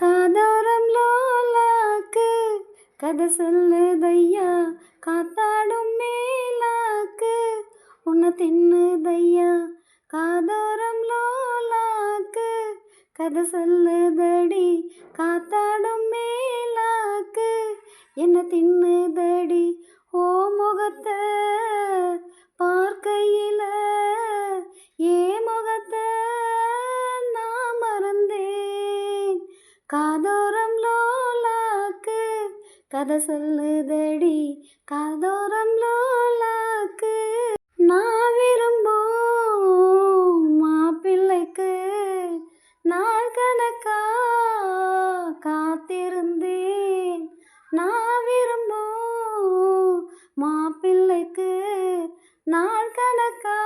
காதோரம் லோலாக்கு கதை சொல்லுதையா, காத்தாடும் மேலாக்கு உன்னை தின்னுதையா. காதோரம் லோலாக்கு கதை சொல்லுதடி, காத்தாடும் மேலாக்கு என்ன தின்னுதடி. ஓ முகத்தை பார்க்கையில ஏ முகத்தை நான் மறந்தேன். காதோரம் லோலாக்கு கதை சொல்லுதடி, காதோரம் லோலாக்கு. நான் விரும்பும் மாப்பிள்ளைக்கு நாள் கணக்கா காத்திருந்தேன். நான் விரும்பும் மாப்பிள்ளைக்கு நாள் கணக்கா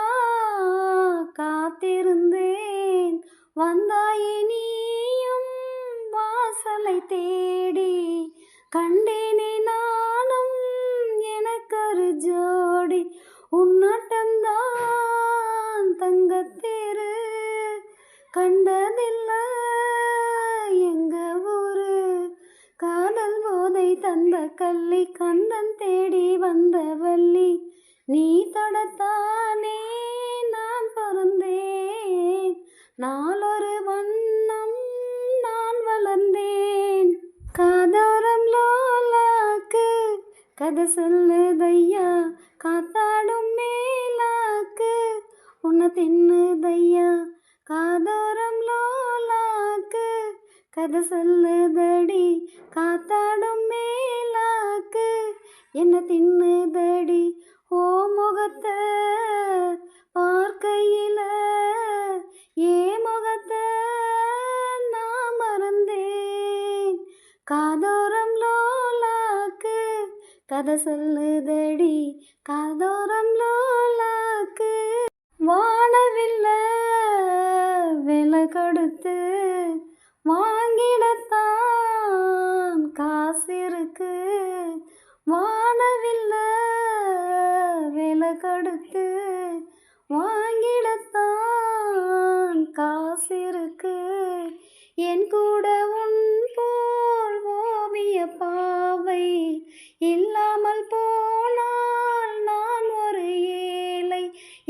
காத்திருந்தேன். வந்தாயே நீயும் வாசலை தேடி, கண்டேனே நானும் எனக்கொரு ஜோடி. உன்னாட்டம்தான் தங்கத்தேரு, கண்டதில்லை எங்க ஊரு. காதல் போதை தந்த கள்ளி, கந்தன் தேடி வந்த வள்ளி. நீ தொடத்தானே நான் பிறந்தேன், நாளொரு வண்ணம் நான் வளர்ந்தேன். காதோரம் லோலாக்கு கதை சொல்லுதையா, காத்தாடும் மேலாக்கு உன்னை தின்னுதையா. காதோரம் லோலாக்கு கதை சொல்லுதடி, காத்தாடும் மேலாக்கு என்ன தின்னுதடி. ஓ முகத்தை பார்க்கையில ஏ முகத்தை நான் மறந்தேன். காதோரம் லோலாக்கு கதை சொல்லுதடி, காதோரம் லோலாக்கு. வானவில்ல விலை கொடுத்து வாங்கிடத்தான் காசிருக்கு. வானவில்ல விலை கொடுத்து வாங்கிடத்தான் காசிருக்கு. என் கூட உன் போல் ஓவிய பாவை இல்லாமல் போனால் நான் ஒரு ஏழை.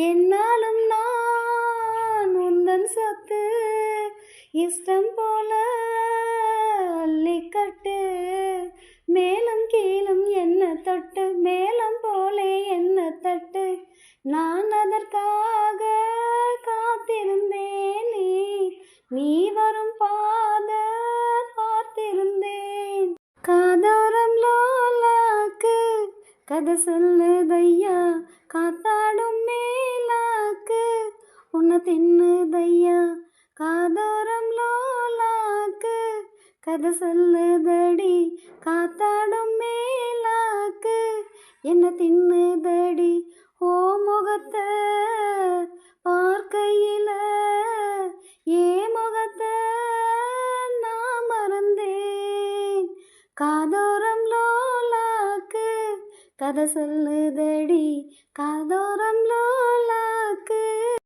என்னாலும் நான் உந்தன் சொத்து, இஷ்டம் போல அள்ளிக்கட்டு. மேலும் கீழும் என்ன தொட்டு, மேலும் போலே என்ன தட்டு. நான் அதற்காக காத்திருந்தேனே, நீ வரும் பாத பார்த்திருந்தேன். காதோரம் லோலாக்கு கதை சொல்லுதையா, காத்தாடும் மேலாக்கு உன்னை தின்னுதையா. காதோரம் லோலாக்கு கதை சொல்லுதடி, காத்தாடும் மேலாக்கு என்ன தின்னுதடி. ஓ முகத்தை பார்க்கையில ஏ முகத்தை நான் மறந்தேன். காதோரம் லோலாக்கு கதை சொல்லுதடி, காதோரம் லோலாக்கு.